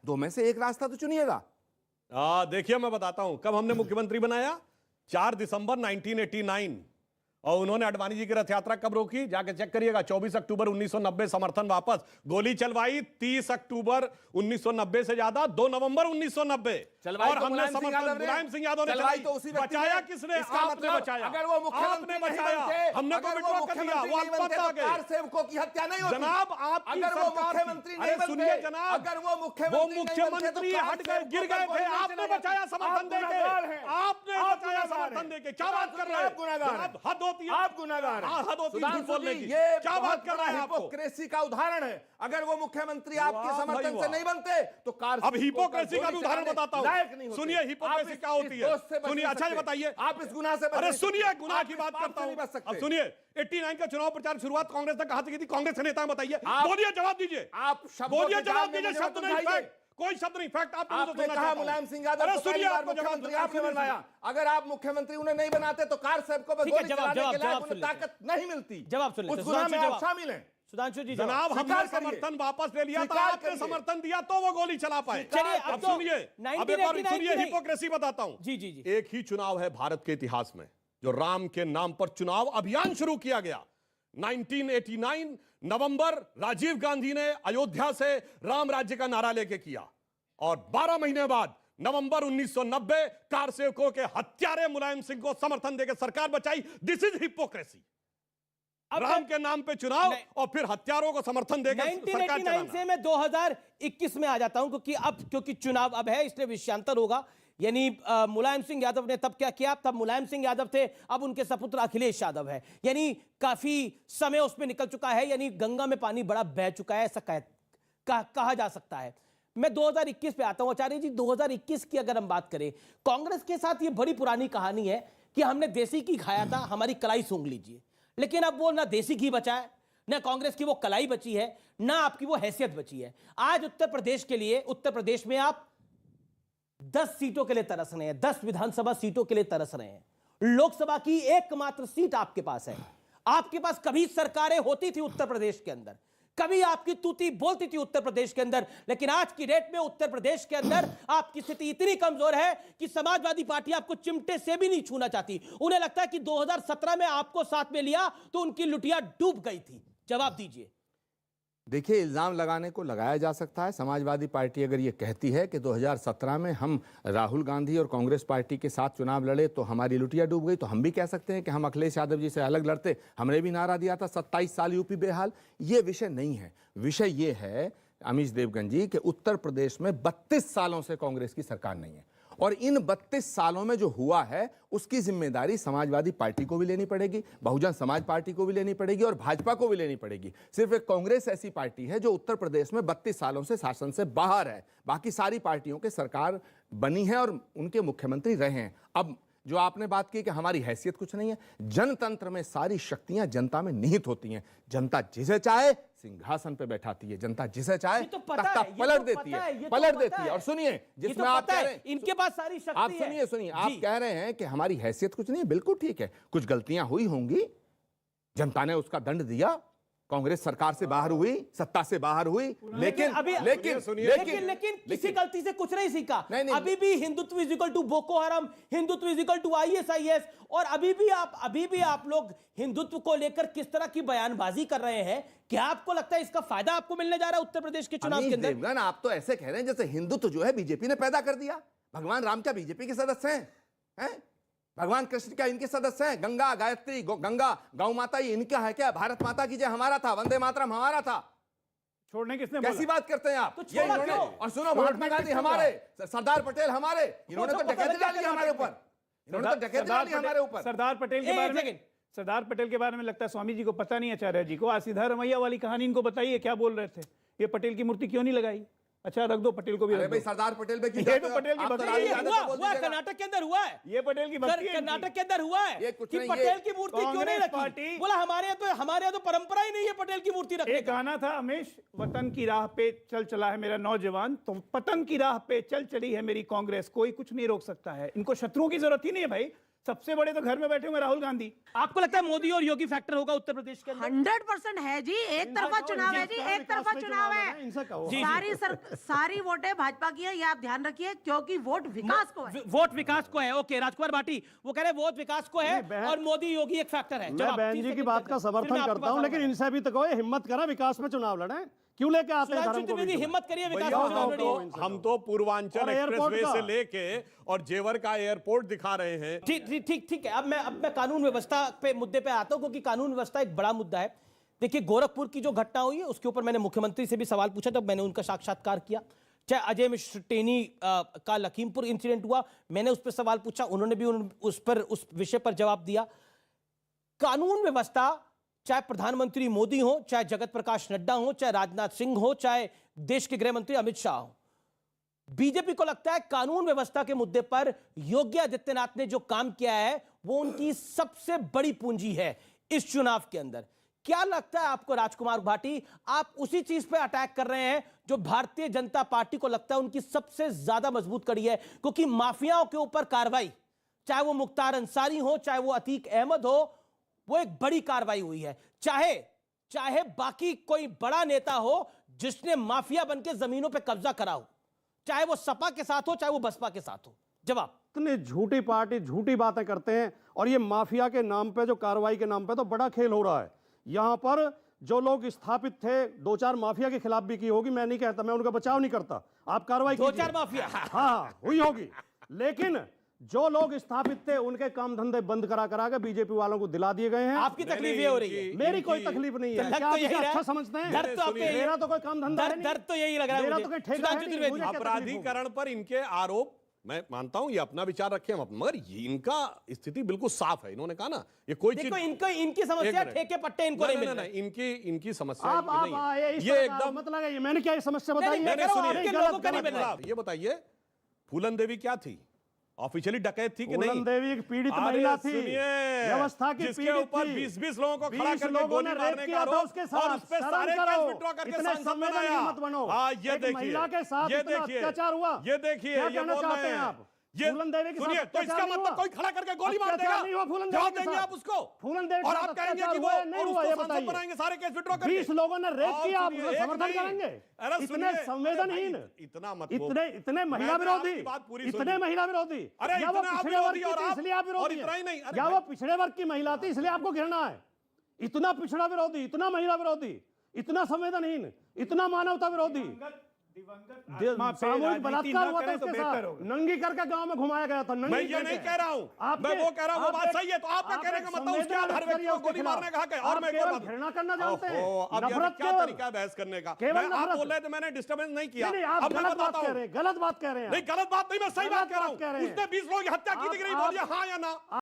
दो में से एक रास्ता तो चुनिएगा। देखिए मैं बताता हूं कब हमने मुख्यमंत्री बनाया, 4 दिसंबर 1989। और उन्होंने अडवाणी जी की रथ यात्रा कब रोकी, जाके चेक करिएगा, 24 अक्टूबर 1990 समर्थन वापस। गोली चलवाई 30 अक्टूबर 1990 से ज्यादा 2 नवंबर 1990। और हमने समर्थन मुलायम सिंह यादव ने चलाई। तो उसी बचाया किसने? आपने बचाया। अगर वो मुख्यमंत्री नहीं बनते, हमने तो विड्रॉ कर दिया, वो आपत्ति आ गए। कार सेवकों की हत्या नहीं होती जनाब आपकी अगर वो मुख्यमंत्री नहीं बनते। सुनिए जनाब, अगर वो मुख्यमंत्री हट गए, गिर गए थे, आपने बचाया समर्थन देके, आपने बचाया समर्थन देके। क्या बात कर रहे हैं? हद होती है, आप गुनाहगार हैं। हद होती है झूठ बोलने की। ये क्या बात कर रहा है आपको? हिपोक्रेसी का उदाहरण है। अगर वो मुख्यमंत्री आपके समर्थन से नहीं बनते तो कार अब हिपोक्रेसी का भी उदाहरण बताता हूं। सुनिए हिपोक्रेसी क्या होती है, सुनिए। अच्छा ये बताइए, आप इस गुनाह से अरे सुनिए, गुनाह की बात करता हूं। अब सुनिए, 89 का चुनाव प्रचार शुरुआत कांग्रेस ने कहा थी, कांग्रेस के नेता बताइए, बोलिए, जवाब दीजिए। आप बोलिए, जवाब दीजिए। शब्द नहीं, फैक्ट, कोई शब्द नहीं, फैक्ट। आपने कहा मुलायम सिंह यादव को पहली बार मुख्यमंत्री आपने बनाया। अगर आप मुख्यमंत्री उन्हें नहीं बनाते तो कार सेवकों पर गोली चलाने के लायक उन्हें ताकत नहीं मिलती। जवाब सुन लेते, उस गुनाह में आप शामिल हैं। सुधांशु जी जनाब, हमने समर्थन वापस ले लिया था, आपने समर्थन दिया तो वो गोली चला पाए। चलिए अब सुनिए, अब एक बार सुनिए हिपोक्रेसी बताता हूं। जी जी जी। एक ही चुनाव है भारत के इतिहास में जो राम के नाम पर चुनाव अभियान शुरू किया गया। 1989 नवंबर, राजीव गांधी ने अयोध्या से राम राज्य का नारा लेके किया, और 12 महीने बाद नवंबर 1990 कार सेवकों के हत्यारे मुलायम सिंह को समर्थन देकर सरकार बचाई। This is hypocrisy. राम के नाम पे चुनाव और फिर हत्यारों को समर्थन देकर सरकार 1989 से मैं 2021 में आ जाता हूं, क्योंकि चुनाव अब है, इसलिए विषयांतर होगा। यानी मुलायम सिंह यादव ने तब क्या किया, तब मुलायम सिंह यादव थे, अब उनके सपुत्र अखिलेश यादव है। यानी काफी समय उसमें निकल चुका है, यानी गंगा में पानी बड़ा बह चुका है, ऐसा कहा जा सकता है। मैं 2021 पे आता हूं। आचार्य जी, 2021 की अगर हम बात करें, कांग्रेस के साथ ये बड़ी पुरानी कहानी है कि हमने देसी घी खाया था, हमारी कलाई सूंघ लीजिए। लेकिन अब वो ना देसी घी बचा है, ना कांग्रेस की वो कलाई बची है, ना आपकी वो हैसियत बची है। आज उत्तर प्रदेश के लिए, उत्तर प्रदेश में आप 10 सीटों के लिए तरस रहे हैं, 10 विधानसभा सीटों के लिए तरस रहे हैं। लोकसभा की एकमात्र सीट आपके पास है। आपके पास कभी सरकारें होती थी उत्तर प्रदेश के अंदर, कभी आपकी तूती बोलती थी उत्तर प्रदेश के अंदर, लेकिन आज की डेट में उत्तर प्रदेश के अंदर आपकी स्थिति इतनी कमजोर है कि समाजवादी पार्टी आपको चिमटे से भी नहीं छूना चाहती। उन्हें लगता है कि 2017 में आपको साथ में लिया तो उनकी लुटिया डूब गई थी। जवाब दीजिए। देखिए, इल्जाम लगाने को लगाया जा सकता है। समाजवादी पार्टी अगर ये कहती है कि 2017 में हम राहुल गांधी और कांग्रेस पार्टी के साथ चुनाव लड़े तो हमारी लुटिया डूब गई, तो हम भी कह सकते हैं कि हम अखिलेश यादव जी से अलग लड़ते, हमने भी नारा दिया था 27 साल यूपी बेहाल। ये विषय नहीं है। विषय ये है अमीश देवगन जी कि उत्तर प्रदेश में 32 सालों से कांग्रेस की सरकार नहीं है, और इन 32 सालों में जो हुआ है उसकी जिम्मेदारी समाजवादी पार्टी को भी लेनी पड़ेगी, बहुजन समाज पार्टी को भी लेनी पड़ेगी, और भाजपा को भी लेनी पड़ेगी। सिर्फ एक कांग्रेस ऐसी पार्टी है जो उत्तर प्रदेश में 32 सालों से शासन से बाहर है। बाकी सारी पार्टियों के सरकार बनी है और उनके मुख्यमंत्री रहे हैं। अब जो आपने बात की कि हमारी हैसियत कुछ नहीं है, जनतंत्र में सारी शक्तियां जनता में निहित होती हैं। जनता जिसे चाहे सिंहासन पे बैठाती है, जनता जिसे चाहे तख्ता पलट देती है, पलट देती है। और सुनिए, जिसमें आप कह रहे हैं इनके पास सारी शक्ति आप सुनिए, आप कह रहे हैं कि हमारी हैसियत कुछ नहीं है, बिल्कुल ठीक है, कुछ गलतियां हुई होंगी, जनता ने उसका दंड दिया, कांग्रेस सरकार से बाहर हुई, सत्ता से बाहर हुई, लेकिन किसी गलती से कुछ नहीं सीखा। अभी भी Hindutva is equal to Boko Haram, Hindutva is equal to ISIS, और अभी भी आप लोग हिंदुत्व को लेकर किस तरह की बयानबाजी कर रहे हैं। क्या आपको लगता है इसका फायदा आपको मिलने जा रहा है उत्तर प्रदेश के चुनाव के अंदर? आप तो ऐसे कह रहे हैं जैसे हिंदुत्व जो है बीजेपी ने पैदा कर दिया। भगवान राम क्या बीजेपी के सदस्य हैं? भगवान कृष्ण क्या इनके सदस्य हैं? गंगा गायत्री गंगा गौ माता ये इनका है क्या? भारत माता की जय हमारा था, वंदे मातरम हमारा था। छोड़ने किसने कैसी बात करते हैं आप? तो ये इन्होंने, और सुनो, महात्मा गांधी हमारे, सरदार पटेल हमारे, इन्होंने तो डकैती डाली हमारे ऊपर, इन्होंने तो डकैती डाली हमारे ऊपर। सरदार पटेल के बारे में लगता है स्वामी जी को पता नहीं, आचार्य जी को। आज सीधा रमैया वाली कहानी इनको बताइए, क्या बोल रहे थे? ये पटेल की मूर्ति क्यों नहीं लगाई? अच्छा रख दो, पटेल को भी रख दो। सरदार पटेल पे ये तो पटेल की भक्ति हुआ कर्नाटक के अंदर हुआ है, ये पटेल की भक्ति है, कर्नाटक के अंदर हुआ है कि पटेल की मूर्ति क्यों नहीं रखी? बोला हमारे यहाँ तो परंपरा ही नहीं है पटेल की मूर्ति रखने का। एक गाना था हमेश, वतन की राह पे चल चला है मेरा नौजवान, तो पतन की राह पे चल चली है मेरी कांग्रेस, कोई कुछ नहीं रोक सकता है। इनको शत्रुओं की जरूरत ही नहीं है भाई, सबसे बड़े तो घर में बैठे हुए राहुल गांधी। आपको लगता है मोदी और योगी फैक्टर होगा उत्तर प्रदेश के अंदर? 100% है जी। एक तरफा चुनाव है जी, एक तरफा चुनाव है। इनसे कहो। सारी वोटें भाजपा की है, ये आप ध्यान रखिए, क्योंकि वोट विकास को है। वोट विकास को है। ओके, राजकुमार भाटी वो कह रहे वोट विकास को है और मोदी योगी एक फैक्टर है। मैं बहन जी की बात का समर्थन करता हूं, लेकिन इनसे भी तो कहो हिम्मत करा विकास में चुनाव लड़े, क्यों लेके आते हैं धर्म को बीच में? हिम्मत करिए विकास भैया, में चुनाव लड़िए। हम तो पूर्वांचल और एयरपोर्ट एक्सप्रेसवे का। से लेके और जेवर का एयरपोर्ट दिखा रहे हैं। ठीक है। अब मैं कानून व्यवस्था पे मुद्दे पे आता हूं, क्योंकि कानून व्यवस्था एक बड़ा मुद्दा है। देखिए, गोरखपुर की जो घटना हुई है उसके ऊपर मैंने मुख्यमंत्री से भी सवाल पूछा, तब मैंने उनका साक्षात्कार किया। चाहे अजय मिश्र टेनी का लखीमपुर इंसिडेंट हुआ, मैंने उस पर सवाल पूछा, उन्होंने भी उस विषय पर जवाब दिया। कानून व्यवस्था, चाहे प्रधानमंत्री मोदी हो, चाहे जगत प्रकाश नड्डा हो, चाहे राजनाथ सिंह हो, चाहे देश के गृह मंत्री अमित शाह हो, बीजेपी को लगता है कानून व्यवस्था के मुद्दे पर योगी आदित्यनाथ ने जो काम किया है वो उनकी सबसे बड़ी पूंजी है इस चुनाव के अंदर। क्या लगता है आपको राजकुमार भाटी, आप उसी चीज पे अटैक कर रहे हैं जो भारतीय जनता पार्टी को लगता है उनकी सबसे ज्यादा मजबूत कड़ी है? क्योंकि माफियाओं के ऊपर कार्रवाई, चाहे वो मुख्तार अंसारी हो, चाहे वो अतीक अहमद हो, वो एक बड़ी कार्रवाई हुई है। चाहे बाकी कोई बड़ा नेता हो जिसने माफिया बनके जमीनों पे कब्जा करा हो, चाहे वो सपा के साथ हो, चाहे वो बसपा के साथ हो। जवाब, इतनी झूठी पार्टी झूठी बातें करते हैं, और ये माफिया के नाम पे, जो कार्रवाई के नाम पे तो बड़ा खेल हो रहा है। यहां पर जो लोग स्थापित थे, 2-4 माफिया के खिलाफ भी की होगी, मैं नहीं कहता, मैं उनका बचाव नहीं करता, आप कार्रवाई 2-4 माफिया, हाँ हुई होगी, लेकिन जो लोग स्थापित थे उनके काम धंधे बंद करा के बीजेपी वालों को दिला दिए गए हैं। आपकी तकलीफ ये हो रही है? मेरी कोई तकलीफ नहीं है। क्या आप इसे अच्छा समझते हैं? दर्द तो आपके, मेरा तो कोई काम धंधा है नहीं। दर्द तो यही लग रहा है मेरा मुझे। तो कोई ठेका है नहीं, मुझे क्या तकलीफ अपराधीकरण पर इनके आरोप, मैं मानता हूं ये अपना विचार रखे हम, मगर ये इनका स्थिति बिल्कुल साफ है। इन्होंने कहा ना ये कोई चीज, देखो इनकी समस्या ठेके पट्टे इनको नहीं मिल रहे। इनकी समस्या आप ये एकदम मतलब है, मैंने क्या ये समस्या बताई है? मैंने सुनिए, ये बताइए, फूलन देवी क्या थी? ऑफिशियली डकैत थी कि नहीं? फूलन देवी एक पीड़ित महिला थी, व्यवस्था की जिसके पीड़ित ऊपर थी। 20-20 लोगों को खड़ा 20 करके लोगों गोली ने रेप मारने का किया था आरोप, उसके और साथ। उस पे शर्म सारे करो, केस विथड्रॉ करके इतने सांसद संवेदनहीन बनाया। मत बनो। हाँ, ये एक देखिए, महिला के साथ ये इतना देखिए, अत्याचार हुआ। ये देखिए, क्या ये कहना बोल चाहते रहे हैं हैं आप? ये फूलन देवी के साथ सुनिए, तो अत्याचार इसका नहीं मतलब हुआ? कोई खड़ा करके गोली मार देगा, अत्याचार नहीं हुआ फूलन देवी जवाब के देंगे साथ? आप उसको, फूलन देवी के और साथ आप कहेंगे कि अत्याचार वो हुआ है, नहीं और हुआ, उसको ये सांसद बताइए। बनाएंगे सारे केस विथड्रॉ करके। 20 लोगों ने रेप और किया, आप सुनिए, उसे एक समर्थन नहीं। करेंगे? अरे इतने सुनिए, संवेदनहीन, इतना मत इतने महिला मैं विरोधी, आपकी बात पूरी इतने सुनिए। महिला विरोधी, अरे या वो इतना आप पिछड़े वर्ग विरोधी की और थी आप- इसलिए आप और विरोधी इतना ही नहीं, हैं? अरे या भाई- वो पिछड़े वर्ग की महिला थी इसलिए आपको घृणा है? इतना पिछड़ा विरोधी, इतना महिला विरोधी, इतना संवेदनहीन, इतना मानवता विरोधी, सामूहिक बलात्कार हुआ था उसके साथ, नंगी करके गांव में घुमाया गया था। मैं ये नहीं कह रहा हूं, मैं वो कह रहा हूं, वो बात सही है। तो आपका कहने का मतलब उसके बाद हर व्यक्ति को गोली मारने का हक है। और मैं केवल घृणा करना जानते हैं, अब यार नफरत क्या केवल। तरीका है बहस करने का? केवल मैं आप नफरत। बोल रहे थे, मैंने डिस्टर्बेंस नहीं किया। नहीं, आप अब मैं गलत बात बताता कह हूं, रहे हैं, गलत बात कह रहे हैं। नहीं गलत बात नहीं, मैं सही बात गलत कह रहा बात कह रहे हूं। हैं। उसने 20 लोगों की हत्या की थी कि नहीं, बोलिए हाँ या ना।